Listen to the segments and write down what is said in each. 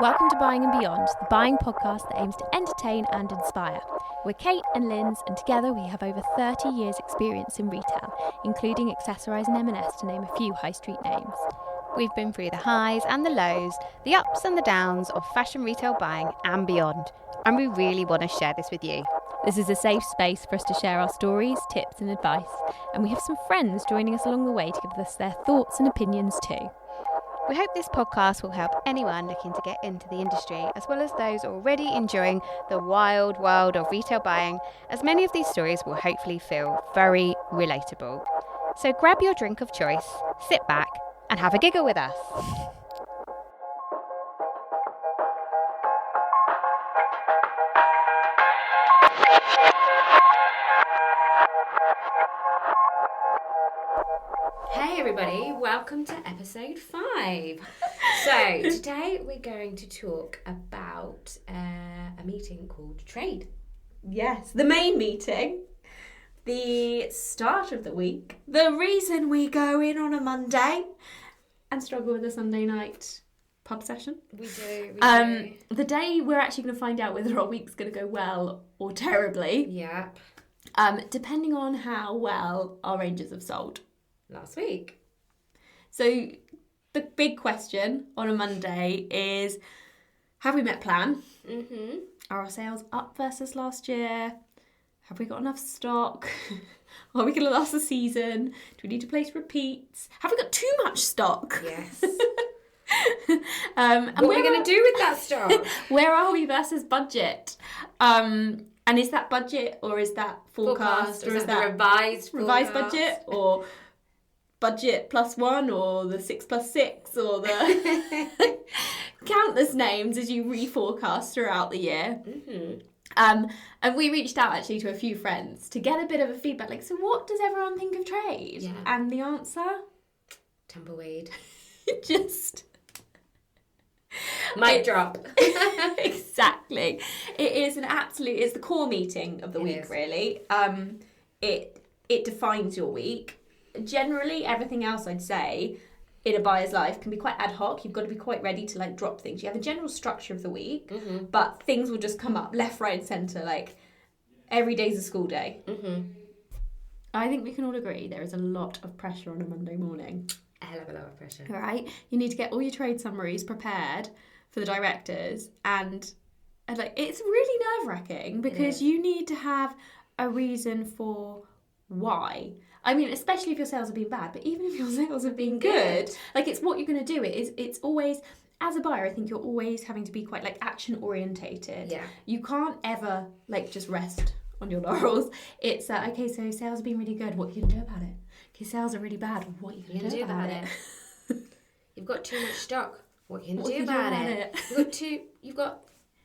Welcome to Buying and Beyond, the buying podcast that aims to entertain and inspire. We're Kate and Linz, and together we have over 30 years' experience in retail, including Accessorise and M&S to name a few high street names. We've been through the highs and the lows, the ups and the downs of fashion retail buying and beyond, and we really want to share this with you. This is a safe space for us to share our stories, tips and advice, and we have some friends joining us along the way to give us their thoughts and opinions too. We hope this podcast will help anyone looking to get into the industry, as well as those already enjoying the wild world of retail buying, as many of these stories will hopefully feel very relatable. So grab your drink of choice, sit back and have a giggle with us. Hey everybody, welcome to episode 5. So today we're going to talk about a meeting called Trade. Yes, the main meeting, the start of the week, the reason we go in on a Monday and struggle with a Sunday night pub session. We do. The day we're actually going to find out whether our week's going to go well or terribly. Yeah. Depending on how well our Rangers have sold. Last week. So the big question on a Monday is, have we met plan? Mm-hmm. Are our sales up versus last year? Have we got enough stock? Are we going to last the season? Do we need to place repeats? Have we got too much stock? Yes. And what are we going to do with that stock? Where are we versus budget? And is that budget or is that forecast? Or is that the revised budget or budget +1 or the 6+6 or the countless names as you reforecast throughout the year? Mm-hmm. And we reached out actually to a few friends to get a bit of a feedback, like, so what does everyone think of Trade? Yeah. And the answer? Tumbleweed. Just... Mic drop. Exactly. It's the core meeting of the week, really. It defines your week. Generally, everything else I'd say in a buyer's life can be quite ad hoc. You've got to be quite ready to like drop things. You have a general structure of the week, mm-hmm. but things will just come up left, right, and centre. Like every day's a school day. Mm-hmm. I think we can all agree there is a lot of pressure on a Monday morning. A hell of a lot of pressure. Right? You need to get all your trade summaries prepared for the directors, and like it's really nerve-wracking because you need to have a reason for why. I mean, especially if your sales have been bad, but even if your sales have been good, like it's what you're going to do. It's always, as a buyer, I think you're always having to be quite like action orientated. Yeah. You can't ever like just rest on your laurels. It's okay, so sales have been really good. What are you going to do about it? Okay, sales are really bad. What are you going to do about it? You've got too much stock. What are you going to do about it? You've got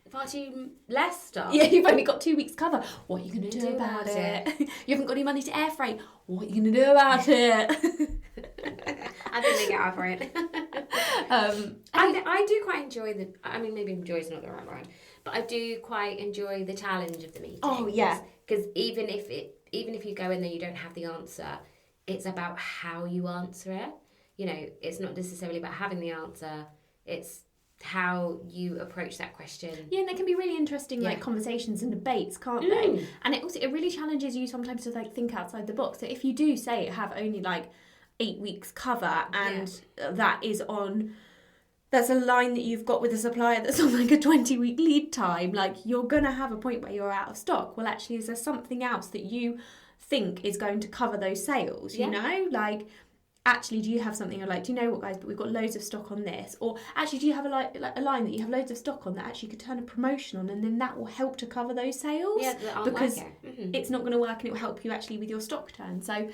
far too less stock. Yeah, you've only got 2 weeks cover. What are you going to do about it? You haven't got any money to air freight. What are you going to do about it? I think they get over it. I do quite enjoy maybe enjoy is not the right word, but I do quite enjoy the challenge of the meeting. Oh yeah, because even if you go in there you don't have the answer, it's about how you answer it. You know, it's not necessarily about having the answer. It's how you approach that question. Yeah, and there can be really interesting like conversations and debates, can't they? And it really challenges you sometimes to like think outside the box. So if you do say have only like 8 weeks cover and that's a line that you've got with a supplier that's on like a 20-week lead time, like you're gonna have a point where you're out of stock. Well, actually, is there something else that you think is going to cover those sales? You know, like, actually, do you have something you're like, do you know what, guys, but we've got loads of stock on this? Or actually, do you have a line that you have loads of stock on that actually could turn a promotion on, and then that will help to cover those sales? Yeah, because it's not going to work and it will help you actually with your stock turn. So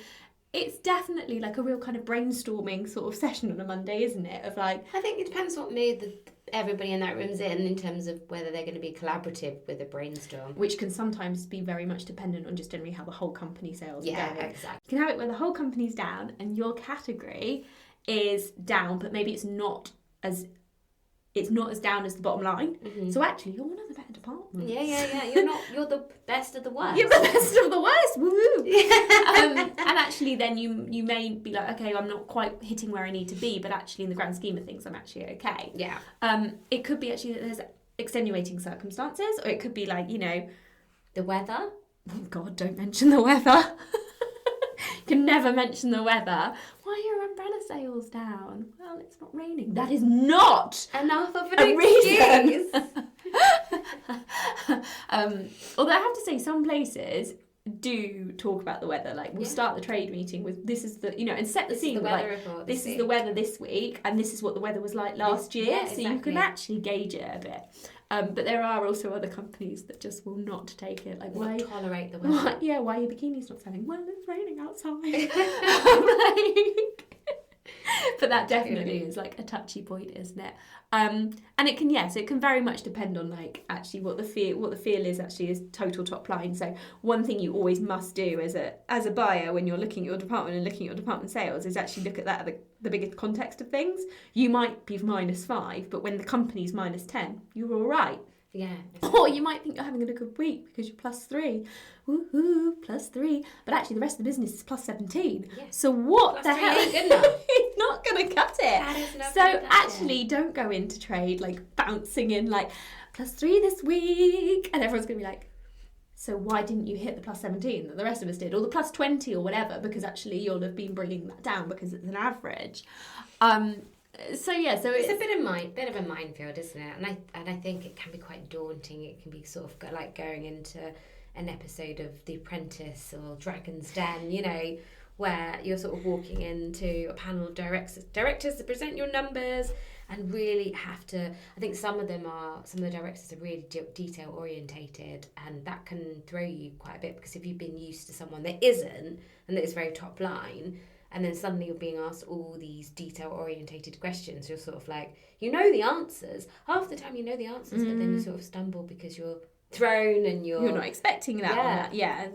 it's definitely like a real kind of brainstorming sort of session on a Monday, isn't it? Of like, I think it depends what mood everybody in that room's in terms of whether they're going to be collaborative with a brainstorm. Which can sometimes be very much dependent on just generally how the whole company sales are going. Yeah, exactly. You can have it where the whole company's down and your category is down, but maybe it's not as it's not as down as the bottom line. So actually, you're one of the better departments. Yeah. You're the best of the worst. You're the best of the worst. Woohoo! And actually, then you may be like, okay, I'm not quite hitting where I need to be, but actually, in the grand scheme of things, I'm actually okay. Yeah. It could be actually that there's extenuating circumstances, or it could be like, the weather. Oh God, don't mention the weather. You can never mention the weather. Why are your umbrella sales down? Well, it's not raining. That is not enough of a reason. Although I have to say, some places do talk about the weather. Like, we'll start the trade meeting with, this is the, and set the scene. This is the weather this week, and this is what the weather was like last year. Yeah, so you can actually gauge it a bit. But there are also other companies that just will not take it. Like, why tolerate the weather? Why are your bikinis not selling? Well, it's raining outside. But that definitely is like a touchy point, isn't it? And it can, so it can very much depend on like actually what the feel is actually is total top line. So one thing you always must do as a buyer when you're looking at your department and looking at your department sales is actually look at that the biggest context of things. You might be -5, but when the company's -10, you're all right. Yeah. Or you might think you're having a good week because you're +3. Woohoo, +3. But actually the rest of the business is +17. Yeah. So what the hell? Ain't good enough. It's not going to cut it. That is not so gonna cut actually don't go into trade like bouncing in like +3 this week. And everyone's going to be like, so why didn't you hit the +17 that the rest of us did? Or the +20 or whatever, because actually you'll have been bringing that down because it's an average. So it's a bit of a minefield, isn't it? And I think it can be quite daunting. It can be sort of like going into an episode of The Apprentice or Dragon's Den, where you're sort of walking into a panel of directors to present your numbers and really have to. I think some of the directors are really detail orientated, and that can throw you quite a bit, because if you've been used to someone that isn't and that is very top line, and then suddenly you're being asked all these detail-orientated questions, you're sort of like, the answers. Half the time you know the answers, but then you sort of stumble because you're thrown and you're not expecting that.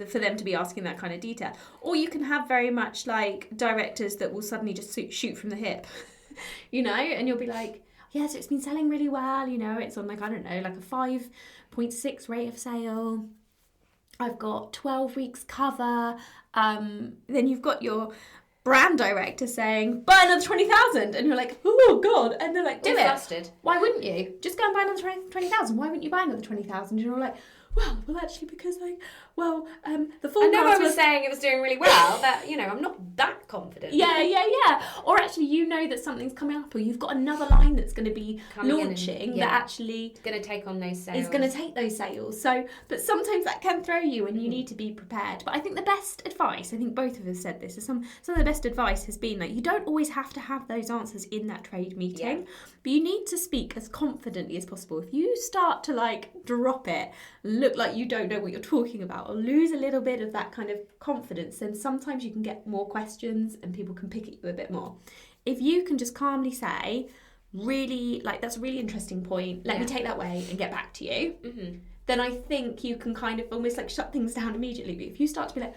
For them to be asking that kind of detail. Or you can have very much like directors that will suddenly just shoot from the hip, and you'll be like, so it's been selling really well, it's on like, I don't know, like a 5.6 rate of sale. I've got 12 weeks cover. Then you've got your brand director saying, buy another 20,000, and you're like, oh God, and they're like, do it. Flustered. Why wouldn't you? Just go and buy another 20,000. Why wouldn't you buy another 20,000? And you're like, well, actually, because the forecast. I know I was saying it was doing really well, but I'm not that confident. Yeah. Or actually, that something's coming up, or you've got another line that's going to be launching that actually is going to take on those sales. Is going to take those sales. So, but sometimes that can throw you, and you need to be prepared. But I think the best advice, I think both of us said this, is some of the best advice has been like, you don't always have to have those answers in that trade meeting, but you need to speak as confidently as possible. If you start to like drop it, look like you don't know what you're talking about, or lose a little bit of that kind of confidence, then sometimes you can get more questions and people can pick at you a bit more. If you can just calmly say, really, like, that's a really interesting point, let me take that away and get back to you, then I think you can kind of almost like shut things down immediately. But if you start to be like,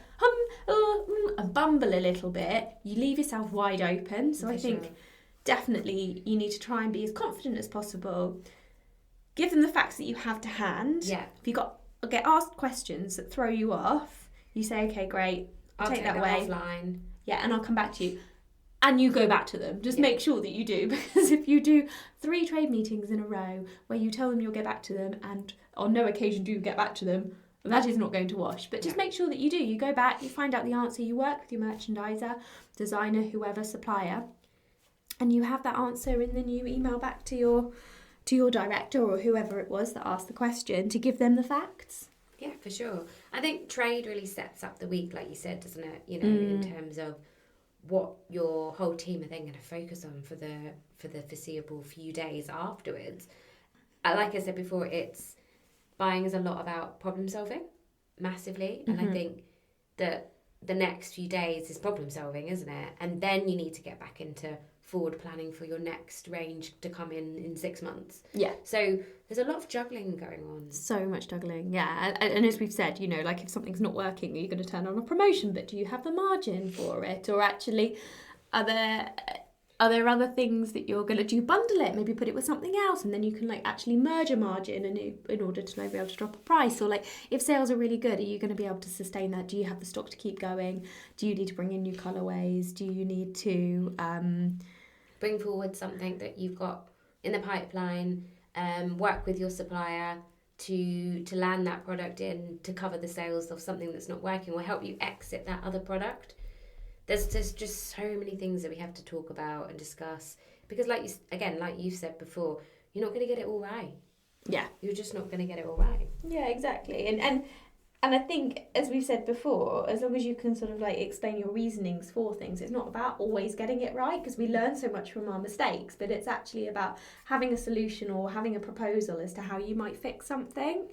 and bumble a little bit, you leave yourself wide open. So I think definitely you need to try and be as confident as possible. Give them the facts that you have to hand. Yeah. If you get asked questions that throw you off, you say, okay, great, I'll take that away. Offline. Yeah, and I'll come back to you. And you go back to them. Just make sure that you do, because if you do 3 trade meetings in a row where you tell them you'll get back to them and on no occasion do you get back to them, that is not going to wash. But just make sure that you do. You go back, you find out the answer, you work with your merchandiser, designer, whoever, supplier, and you have that answer, and then you email back to your director or whoever it was that asked the question to give them the facts. Yeah, for sure. I think trade really sets up the week, like you said, doesn't it? In terms of what your whole team are then going to focus on for the foreseeable few days afterwards. Like I said before, buying is a lot about problem solving, massively, and I think that the next few days is problem solving, isn't it? And then you need to get back into forward planning for your next range to come in 6 months. Yeah. So there's a lot of juggling going on. So much juggling, yeah. And as we've said, like if something's not working, are you going to turn on a promotion? But do you have the margin for it? Or actually, are there are there other things that you're going to do? Bundle it, maybe put it with something else, and then you can like actually merge a margin in order to like, be able to drop a price. Or like if sales are really good, are you going to be able to sustain that? Do you have the stock to keep going? Do you need to bring in new colourways? Do you need to bring forward something that you've got in the pipeline? Work with your supplier to land that product in to cover the sales of something that's not working, or help you exit that other product. There's just so many things that we have to talk about and discuss, because like you've said before, you're not going to get it all right. Yeah, you're just not going to get it all right. Yeah, exactly. And I think, as we've said before, as long as you can sort of like explain your reasonings for things, it's not about always getting it right, because we learn so much from our mistakes, but it's actually about having a solution or having a proposal as to how you might fix something.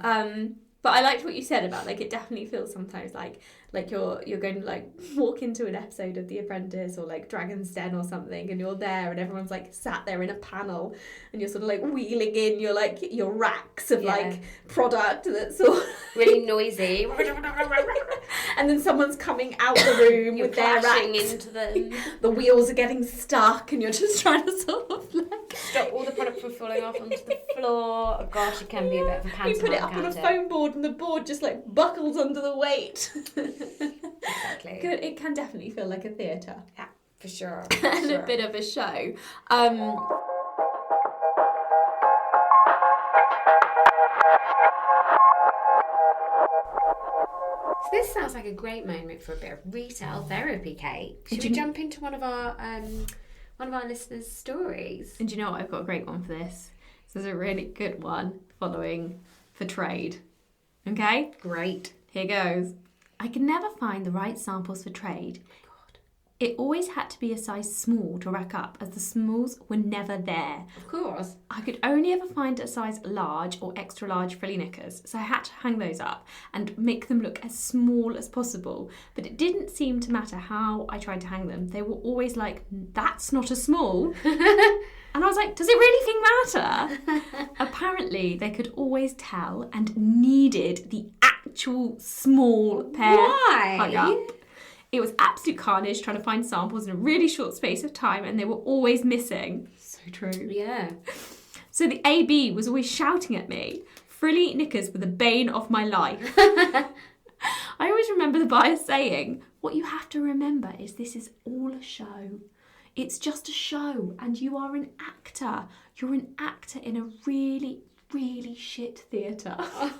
But I liked what you said about like it definitely feels sometimes like you're going to like walk into an episode of The Apprentice or like Dragon's Den or something, and you're there and everyone's like sat there in a panel, and you're sort of like wheeling in your racks of like product that's all really noisy, and then someone's coming out the room with their racks into them. The wheels are getting stuck, and you're just trying to sort of like stop all the product from falling off onto the floor. Oh gosh, it can be a bit of a pantomime. You put it up on a foam board, and the board just like buckles under the weight. Exactly. Good. It can definitely feel like a theatre. Yeah, for sure. And a bit of a show. So this sounds like a great moment for a bit of retail therapy, Kate. Should we jump into one of our listeners' stories? And do you know what? I've got a great one for this. This is a really good one following for trade. Okay? Great. Here goes. I could never find the right samples for trade. It always had to be a size small to rack up, as the smalls were never there. Of course. I could only ever find a size large or extra large frilly knickers, so I had to hang those up and make them look as small as possible. But it didn't seem to matter how I tried to hang them. They were always like, that's not a small. And I was like, does it really think matter? Apparently, they could always tell and needed the actual small pair hung up. It was absolute carnage trying to find samples in a really short space of time, and they were always missing. So true. Yeah. So the AB was always shouting at me. Frilly knickers were the bane of my life. I always remember the buyer saying, what you have to remember is this is all a show. It's just a show, and you are an actor. You're an actor in a really, really shit theatre. Oh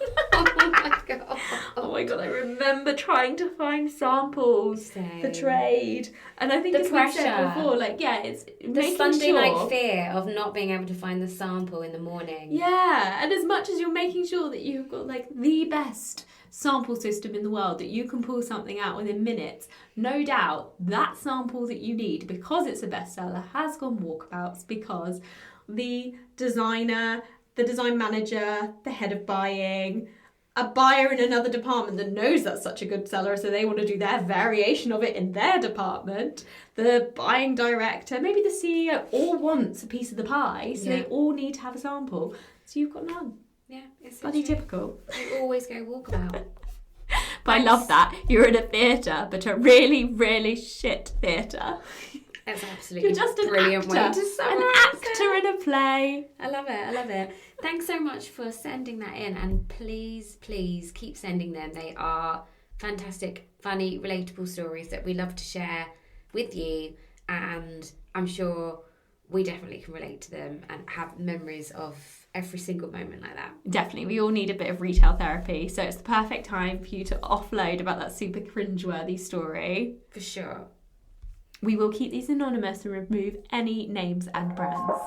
my god. Oh my god, I remember trying to find samples for trade. And I think the as pressure. we said before, like, yeah, it's the Sunday night fear of not being able to find the sample in the morning. Yeah, and as much as you're making sure that you've got like the best sample system in the world, that you can pull something out within minutes, no doubt that sample that you need, because it's a bestseller, has gone walkabouts because the designer, the design manager, the head of buying, a buyer in another department that knows that's such a good seller, so they want to do their variation of it in their department, the buying director, maybe the CEO, all wants a piece of the pie, so they all need to have a sample. So you've got none. Yeah, it's bloody typical. They always go walkabout. But I love that. You're in a theatre, but a really, really shit theatre. That's absolutely You're just an brilliant actor. way to summarize an actor in a play. I love it. Thanks so much for sending that in, and please keep sending them. They are fantastic, funny, relatable stories that we love to share with you, and I'm sure we definitely can relate to them and have memories of every single moment like that. Definitely. We all need a bit of retail therapy, so it's the perfect time for you to offload about that super cringeworthy story. For sure. We will keep these anonymous and remove any names and brands.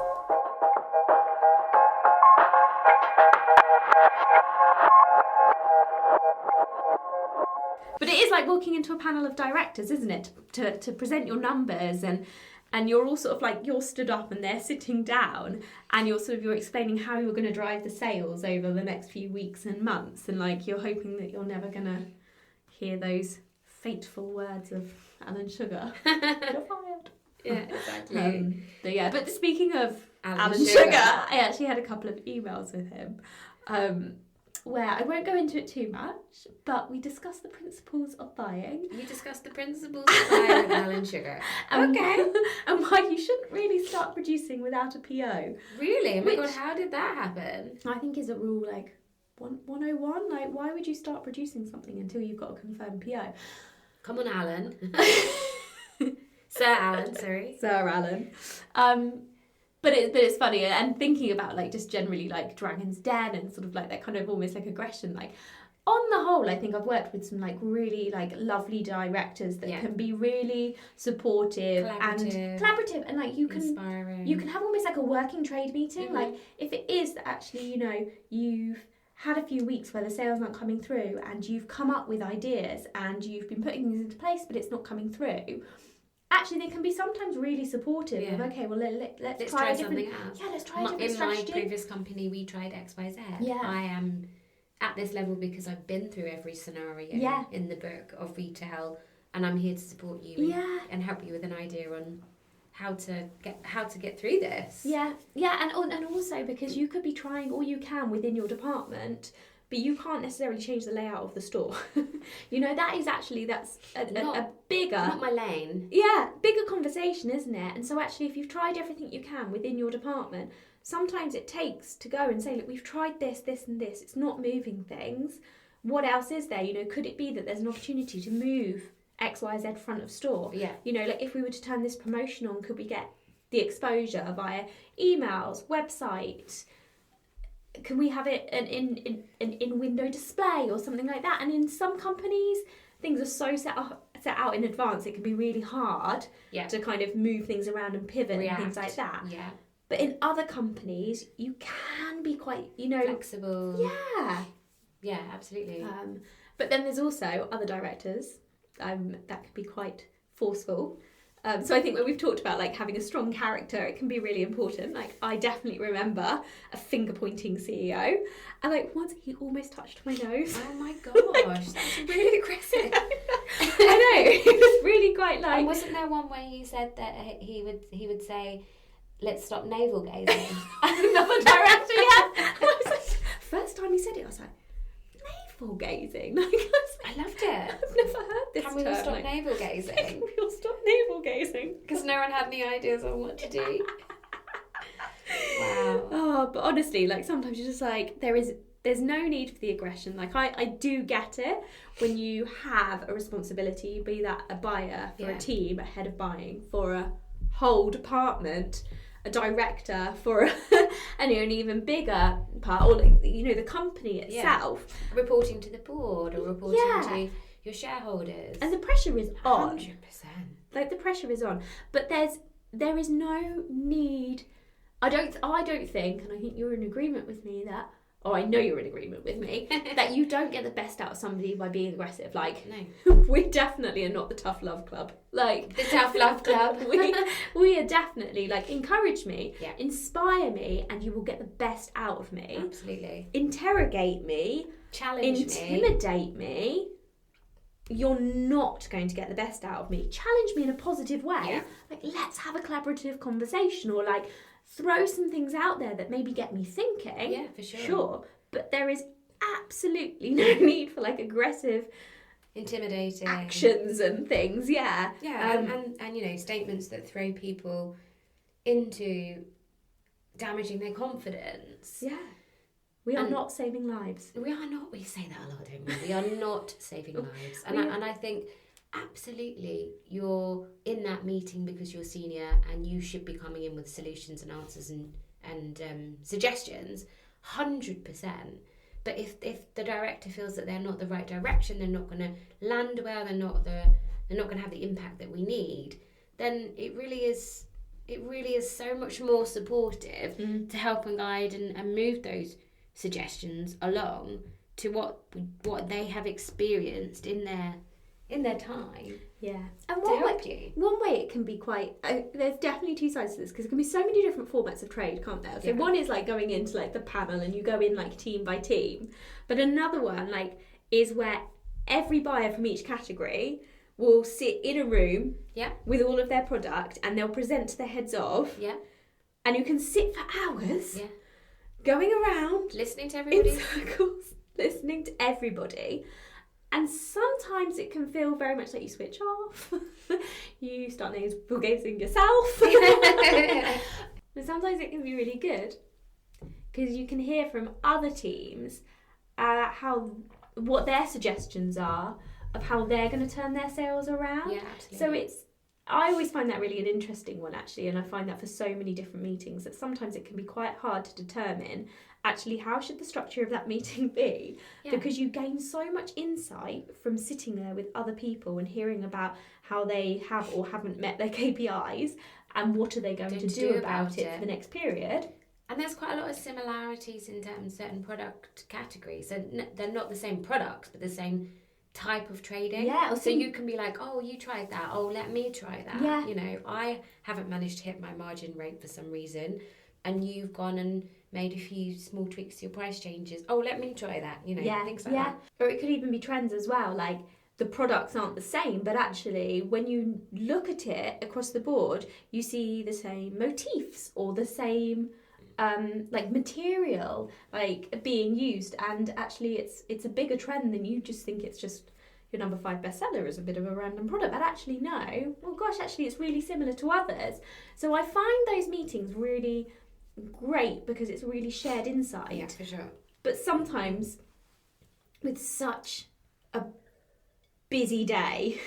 But it is like walking into a panel of directors, isn't it? To present your numbers, and you're all sort of like, you're stood up and they're sitting down, and you're explaining how you're going to drive the sales over the next few weeks and months, and like you're hoping that you're never going to hear those fateful words of Alan Sugar. You're fired. Yeah, exactly. But speaking of Alan Sugar, I actually had a couple of emails with him. where I won't go into it too much, but we discuss the principles of buying. You discussed the principles of buying with Alan Sugar. Okay. And why you shouldn't really start producing without a PO. Really? Oh my God, how did that happen? I think is a rule like 101. Like, why would you start producing something until you've got a confirmed PO? Come on, Alan. Sir Alan, sorry. Sir Alan. But it's funny, and thinking about like just generally like Dragon's Den and sort of like that kind of almost like aggression, like on the whole, I think I've worked with some like really like lovely directors that can be really supportive and collaborative, and like you can have almost like a working trade meeting. Like if it is that actually, you know, you've had a few weeks where the sales aren't coming through and you've come up with ideas and you've been putting things into place but it's not coming through. Actually, they can be sometimes really supportive of, okay, well, let's try something else. Yeah, let's try a different strategy. In my previous company, we tried XYZ. Yeah. I am at this level because I've been through every scenario in the book of retail, and I'm here to support you and help you with an idea on how to get through this. Yeah, and also because you could be trying all you can within your department, but you can't necessarily change the layout of the store. You know, that's a bigger... Not my lane. Yeah, bigger conversation, isn't it? And so actually, if you've tried everything you can within your department, sometimes it takes to go and say, look, we've tried this, and this. It's not moving things. What else is there? You know, could it be that there's an opportunity to move XYZ front of store? Yeah. You know, like if we were to turn this promotion on, could we get the exposure via emails, website? Can we have it an in-window display or something like that? And in some companies, things are so set out in advance, it can be really hard to kind of move things around and pivot and things like that. Yeah. But in other companies, you can be quite, you know... flexible. Yeah. Yeah, absolutely. But then there's also other directors that could be quite forceful. So I think when we've talked about like having a strong character, it can be really important. Like I definitely remember a finger-pointing CEO, and like once he almost touched my nose. Oh my gosh, that's really aggressive. I know, it was really quite like... And wasn't there one where you said that he would say, let's stop navel gazing? Another director, first time he said it, I was like, navel gazing? Like, I loved it. I've never heard this term. Can we all stop navel gazing? We'll stop navel gazing. Because no one had any ideas on what to do. Wow. Oh, but honestly, like sometimes you're just like, there's no need for the aggression. Like I do get it when you have a responsibility, be that a buyer for a team, a head of buying for a whole department, a director for an even bigger part, or like, you know, the company itself. Reporting to the board or reporting to your shareholders. And the pressure is on. 100%. Like the pressure is on. But there is no need. I don't think, and I think you're in agreement with me that, or I know you're in agreement with me, that you don't get the best out of somebody by being aggressive. Like, no. We definitely are not the tough love club. Like the tough love club. we are definitely like, encourage me, inspire me, and you will get the best out of me. Absolutely. Interrogate me, intimidate me. You're not going to get the best out of me. Challenge me in a positive way. Yeah. Like, let's have a collaborative conversation, or like throw some things out there that maybe get me thinking. Yeah, for sure. Sure. But there is absolutely no need for like aggressive, intimidating actions and things. Yeah. Yeah. And you know, statements that throw people into damaging their confidence. Yeah. We are not saving lives. We are not. We say that a lot, don't we? We are not saving lives. And I think absolutely you're in that meeting because you're senior and you should be coming in with solutions and answers and suggestions, 100%. But if the director feels that they're not the right direction, they're not going to land well, they're not going to have the impact that we need, then it really is so much more supportive to help and guide and move those suggestions along to what they have experienced in their time. Yeah. And one way it can be quite... there's definitely two sides to this, because there can be so many different formats of trade, can't there? So one is like going into like the panel and you go in like team by team. But another one like is where every buyer from each category will sit in a room with all of their product and they'll present to the heads of. Yeah. And you can sit for hours going around listening to everybody in circles, listening to everybody. And sometimes it can feel very much like you switch off. You start navel-gazing yourself. But sometimes it can be really good because you can hear from other teams what their suggestions are of how they're going to turn their sales around. Yeah, absolutely. So I always find that really an interesting one, actually, and I find that for so many different meetings that sometimes it can be quite hard to determine actually how should the structure of that meeting be, because you gain so much insight from sitting there with other people and hearing about how they have or haven't met their KPIs and what are they going to do about it for the next period. And there's quite a lot of similarities in terms of certain product categories. So they're not the same products, but the same type of trading. Yeah. So you can be like, oh, you tried that. Oh, let me try that. Yeah. You know, I haven't managed to hit my margin rate for some reason, and you've gone and made a few small tweaks to your price changes. Oh, let me try that. You know, things like that. Or it could even be trends as well. Like the products aren't the same, but actually when you look at it across the board, you see the same motifs or the same like material like being used, and actually it's a bigger trend than you just think. It's just your number 5 bestseller is a bit of a random product, but actually no, well gosh, actually it's really similar to others. So I find those meetings really great because it's really shared insight. Yeah, for sure. But sometimes with such a busy day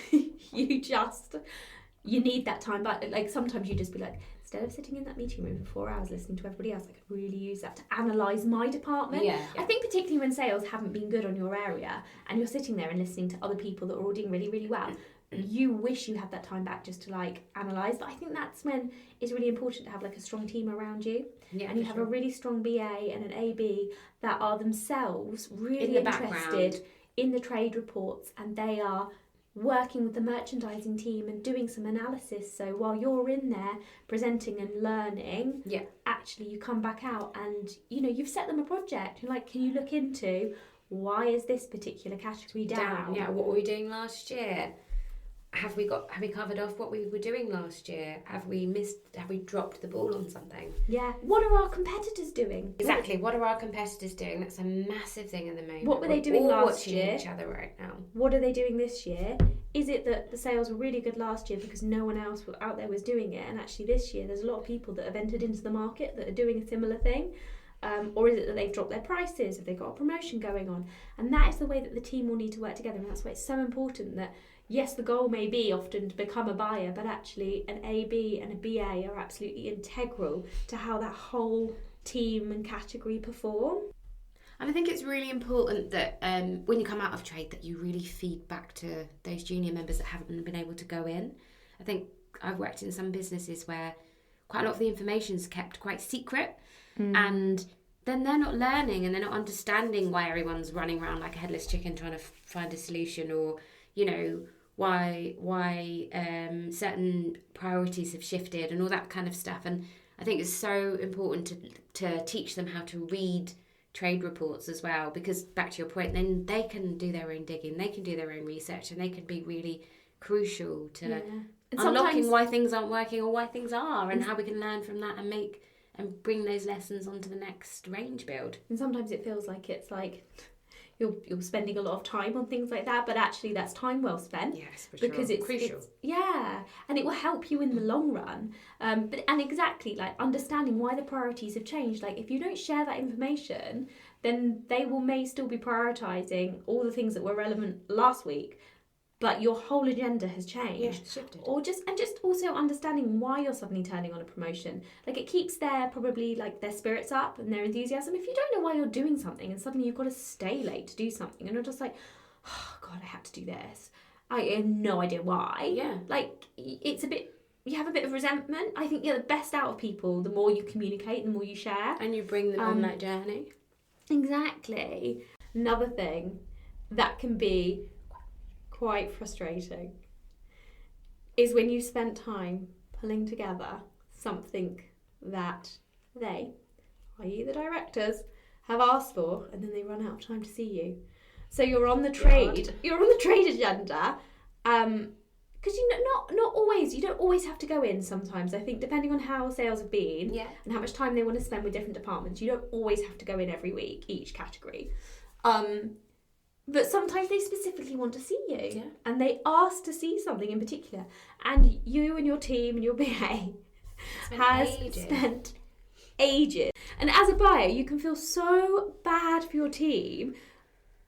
you need that time, but like sometimes you just be like, instead of sitting in that meeting room for 4 hours listening to everybody else, I could really use that to analyse my department. Yeah. I think particularly when sales haven't been good on your area and you're sitting there and listening to other people that are all doing really, really well, you wish you had that time back just to like analyse. But I think that's when it's really important to have like a strong team around you. Yeah, and you have a really strong BA and an AB that are themselves really interested in the trade reports, and they are working with the merchandising team and doing some analysis. So while you're in there presenting and learning, actually you come back out and you know you've set them a project. You're like, can you look into why is this particular category down? Yeah, what were we doing last year? Have we covered off what we were doing last year? Have we dropped the ball on something? Yeah. What are our competitors doing? Exactly. What are our competitors doing? That's a massive thing at the moment. What were they doing last year? Watching each other right now. What are they doing this year? Is it that the sales were really good last year because no one else out there was doing it, and actually this year there's a lot of people that have entered into the market that are doing a similar thing? Or is it that they've dropped their prices? Have they got a promotion going on? And that is the way that the team will need to work together, and that's why it's so important that yes, the goal may be often to become a buyer, but actually an AB and a BA are absolutely integral to how that whole team and category perform. And I think it's really important that when you come out of trade that you really feed back to those junior members that haven't been able to go in. I think I've worked in some businesses where quite a lot of the information is kept quite secret, and then they're not learning and they're not understanding why everyone's running around like a headless chicken trying to find a solution, or you know why certain priorities have shifted and all that kind of stuff. And I think it's so important to teach them how to read trade reports as well, because back to your point, then they can do their own digging, they can do their own research, and they can be really crucial to unlocking why things aren't working or why things are, and how we can learn from that and bring those lessons onto the next range build. And sometimes it feels like it's like you're spending a lot of time on things like that, but actually that's time well spent. Yes, for because sure. It's crucial. And it will help you in the long run. And exactly, like understanding why the priorities have changed. Like if you don't share that information, then they may still be prioritising all the things that were relevant last week, but your whole agenda has changed. Yeah, shifted. Or just also understanding why you're suddenly turning on a promotion. Like it keeps their spirits up and their enthusiasm. If you don't know why you're doing something and suddenly you've got to stay late to do something and you're just like, oh God, I had to do this. I have no idea why. Yeah. Like you have a bit of resentment. I think the best out of people, the more you communicate, the more you share. And you bring them on that journey. Exactly. Another thing that can be quite frustrating is when you spent time pulling together something that they, i.e. the directors, have asked for, and then they run out of time to see you. So you're on the trade agenda, because not always, you don't always have to go in. Sometimes I think depending on how sales have been and how much time they want to spend with different departments, you don't always have to go in every week, each category. But sometimes they specifically want to see you. Yeah. And they ask to see something in particular. And you and your team and your BA spent ages. And as a buyer, you can feel so bad for your team.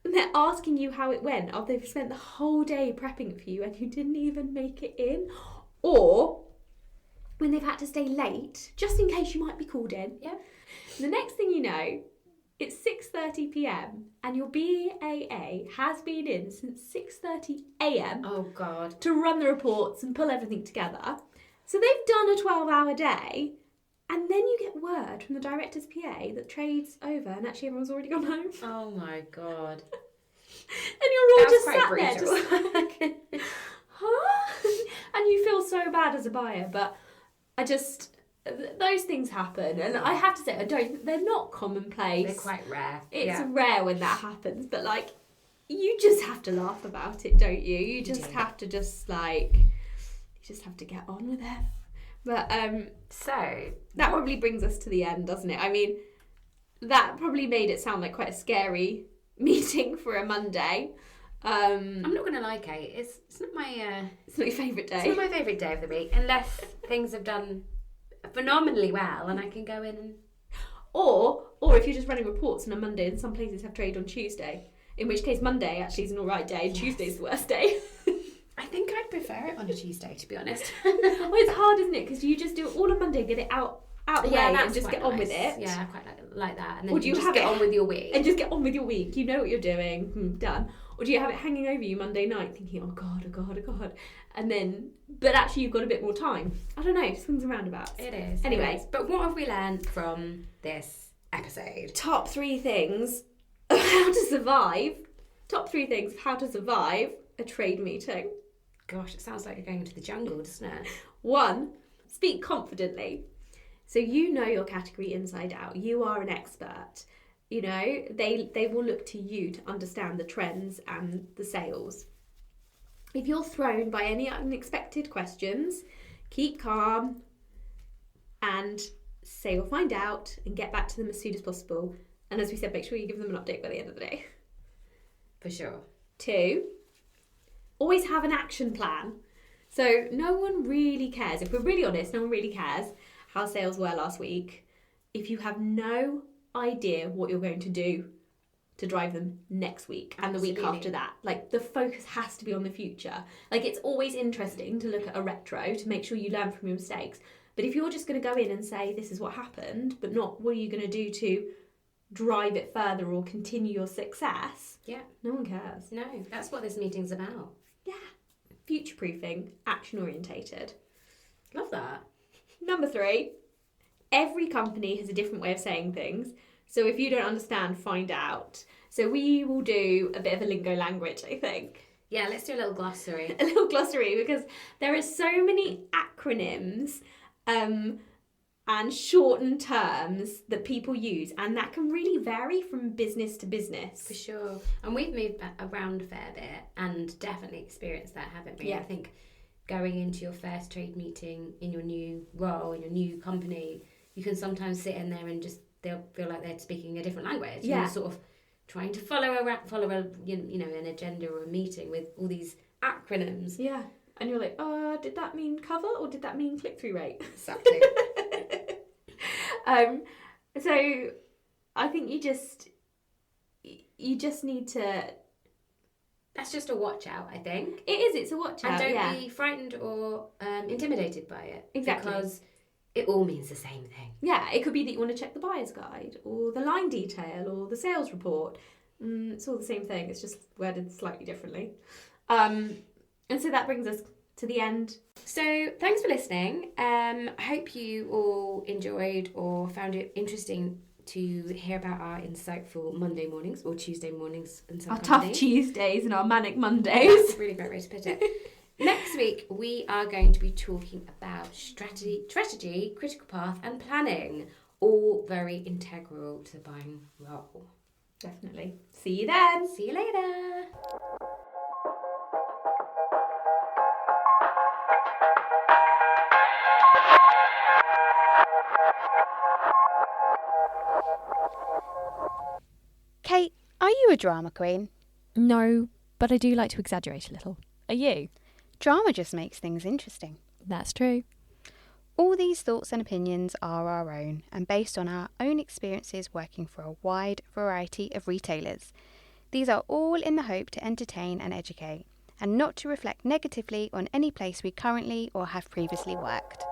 And they're asking you how it went after they've spent the whole day prepping for you and you didn't even make it in. Or when they've had to stay late, just in case you might be called in. Yeah. The next thing you know, it's 6:30 p.m. and your BAA has been in since 6:30 a.m. Oh, God. to run the reports and pull everything together. So they've done a 12-hour day, and then you get word from the director's PA that trade's over and actually everyone's already gone home. Oh, my God. And you're all just quite sat brutal. there, just like, huh? And you feel so bad as a buyer, but those things happen, and I have to say, they're not commonplace. They're quite rare. It's rare when that happens, but like, you just have to laugh about it, don't you? You just have to you just have to get on with it. But so that probably brings us to the end, doesn't it? I mean, that probably made it sound like quite a scary meeting for a Monday. I'm not going to lie, Kate. It's not my it's not your favourite day. It's not my favourite day of the week, unless things have done phenomenally well and I can go in and... Or if you're just running reports on a Monday and some places have trade on Tuesday, in which case Monday actually is an alright day and Tuesday's the worst day. I think I'd prefer it on a Tuesday, to be honest. Well, it's hard, isn't it? Because you just do it all on Monday, get it out the way and just get on with it. Yeah, I quite like that. And then or do you just have get it on with your week. And just get on with your week. You know what you're doing. Done. Or do you have it hanging over you Monday night thinking, oh God, and then, but actually you've got a bit more time. I don't know, swings and roundabouts. It is. Anyway. It is. But what have we learned from this episode? Top 3 things of how to survive. Top 3 things of how to survive a trade meeting. Gosh, it sounds like you're going into the jungle, doesn't it? 1, speak confidently. So you know your category inside out. You are an expert. You know, they will look to you to understand the trends and the sales. If you're thrown by any unexpected questions, keep calm and say we'll find out and get back to them as soon as possible. And as we said, make sure you give them an update by the end of the day. For sure. 2, always have an action plan. So no one really cares. If we're really honest, no one really cares how sales were last week if you have no idea what you're going to do to drive them next week and the week after that. Like, the focus has to be on the future. Like, it's always interesting to look at a retro to make sure you learn from your mistakes. But if you're just going to go in and say, this is what happened, but not what are you going to do to drive it further or continue your success, no one cares. No, that's what this meeting's about. Yeah. Future-proofing, action-orientated. Love that. Number 3, every company has a different way of saying things. So if you don't understand, find out. So we will do a bit of a lingo language, I think. Yeah, let's do a little glossary. A little glossary, because there are so many acronyms and shortened terms that people use, and that can really vary from business to business. For sure. And we've moved around a fair bit and definitely experienced that, haven't we? Yeah. I think going into your first trade meeting in your new role, in your new company, you can sometimes sit in there and just they'll feel like they're speaking a different language. Yeah. And sort of trying to follow a you know, an agenda or a meeting with all these acronyms. Yeah. And you're like, did that mean cover or did that mean click-through rate? Exactly. So I think you just need to... That's just a watch out, I think. It is, it's a watch out, and don't be frightened or intimidated by it. Exactly. Because it all means the same thing. Yeah, it could be that you want to check the buyer's guide or the line detail or the sales report. It's all the same thing, it's just worded slightly differently. And so that brings us to the end. So thanks for listening. I hope you all enjoyed or found it interesting to hear about our insightful Monday mornings or Tuesday mornings and some Our tough Tuesdays and our manic Mondays. That's a really great way to put it. Next week, we are going to be talking about strategy, critical path and planning, all very integral to the buying role. Definitely. See you then. See you later. Kate, are you a drama queen? No, but I do like to exaggerate a little. Are you? Drama just makes things interesting. That's true. All these thoughts and opinions are our own and based on our own experiences working for a wide variety of retailers. These are all in the hope to entertain and educate, and not to reflect negatively on any place we currently or have previously worked.